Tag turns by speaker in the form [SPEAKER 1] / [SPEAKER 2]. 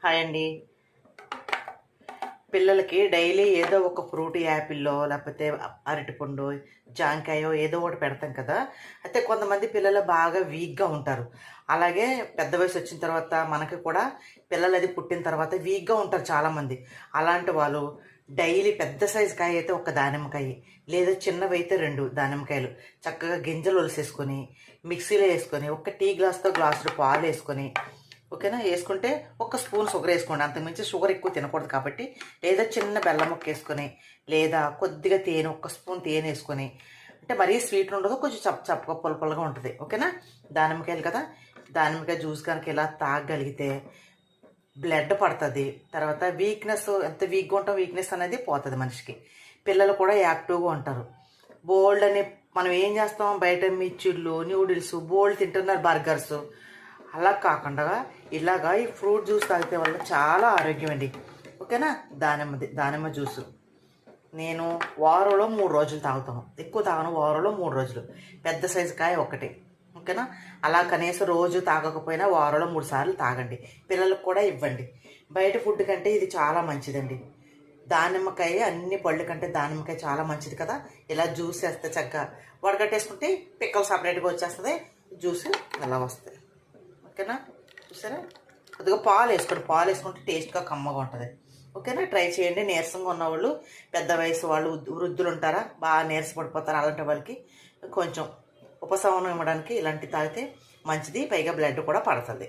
[SPEAKER 1] Hi అండి. పిల్లలకి daily ఏదో ఒక ఫ్రూట్ యాపిల్లో లేకపోతే అరటిపండు, జాంకాయో ఏదో ఒకటి పెడతాం కదా! అయితే కొంతమంది పిల్లలు బాగా వీక్‌గా ఉంటారు. అలాగే పెద్ద వయసు వచ్చిన తర్వాత మనకి కూడా పిల్లలది పుట్టిన తర్వాత వీక్‌గా ఉంటారు చాలామంది. అలాంటి వాళ్ళు డైలీ పెద్ద సైజు కాయ అయితే ఒక దానిమ్మకాయ, లేదా చిన్నవైతే 2 దానిమ్మకాయలు చక్కగా గింజలు ఒలిసేసుకొని, మిక్సీలో ఏసుకొని, ఒక టీ గ్లాస్‌తో గ్లాసుడు పాలేసుకొని ఓకేనా? ఏసుకుంటే ఒక స్పూన్ షుగర్ ఏసుకోండి. అంతకుమించి షుగర్ ఎక్కువ తినకూడదు కాబట్టి, లేదా చిన్న బెల్లం ముక్క ఏసుకొని, లేదా కొద్దిగా తేనె ఒక స్పూన్ తేనె అంటే మరీ స్వీట్ ఉండదు. కొంచెం చప్పగా పుల్లగా ఉంటుంది. ఓకేనా? దానిమ్మకాయలు కదా! దానిమ్మకాయ జ్యూస్ కనుక ఇలా తాగగలిగితే బ్లడ్ పడుతుంది. తర్వాత వీక్‌నెస్ ఎంత వీక్‌గా ఉంటాం వీక్‌నెస్ అనేది పోతది మనిషికి. పిల్లలు కూడా యాక్టివ్‌గా ఉంటారు. బోల్డని మనం ఏం చేస్తాం బయట మిర్చిళ్ళు, న్యూడిల్స్ బోల్డ్ తింటున్నారు బర్గర్సు. అలా కాకుండా ఇలాగా ఈ ఫ్రూట్ జ్యూస్ తాగితే వల్ల చాలా ఆరోగ్యం అండి. ఓకేనా? దానిమ్మ జ్యూసు నేను వారంలో 3 రోజులు తాగుతాను. ఎక్కువ తాగను, వారంలో 3 రోజులు. పెద్ద సైజు కాయ ఒకటి. ఓకేనా? అలా కనీసం రోజు తాగకపోయినా వారంలో 3 సార్లు తాగండి. పిల్లలకు కూడా ఇవ్వండి. బయట ఫుడ్ కంటే ఇది చాలా మంచిదండి. దానిమ్మకాయ అన్ని పళ్ళు కంటే దానిమ్మకాయ చాలా మంచిది కదా! ఇలా జ్యూస్ వేస్తే చక్కగా వడగట్టేసుకుంటే పిక్కలు సపరేట్గా వచ్చేస్తుంది. జ్యూస్ అలా వస్తుంది. ఓకేనా? చూసారా? కొద్దిగా పాలు వేసుకుంటే టేస్ట్గా కమ్మగా ఉంటుంది. ఓకేనా? ట్రై చేయండి. నీరసంగా ఉన్నవాళ్ళు, పెద్ద వయసు వాళ్ళు, వృద్ధులు ఉంటారా బాగా నీరస పడిపోతారు, అలాంటి వాళ్ళకి కొంచెం ఉపశమనం ఇవ్వడానికి ఇలాంటివి తాగితే మంచిది. పైగా బ్లడ్ కూడా పడుతుంది.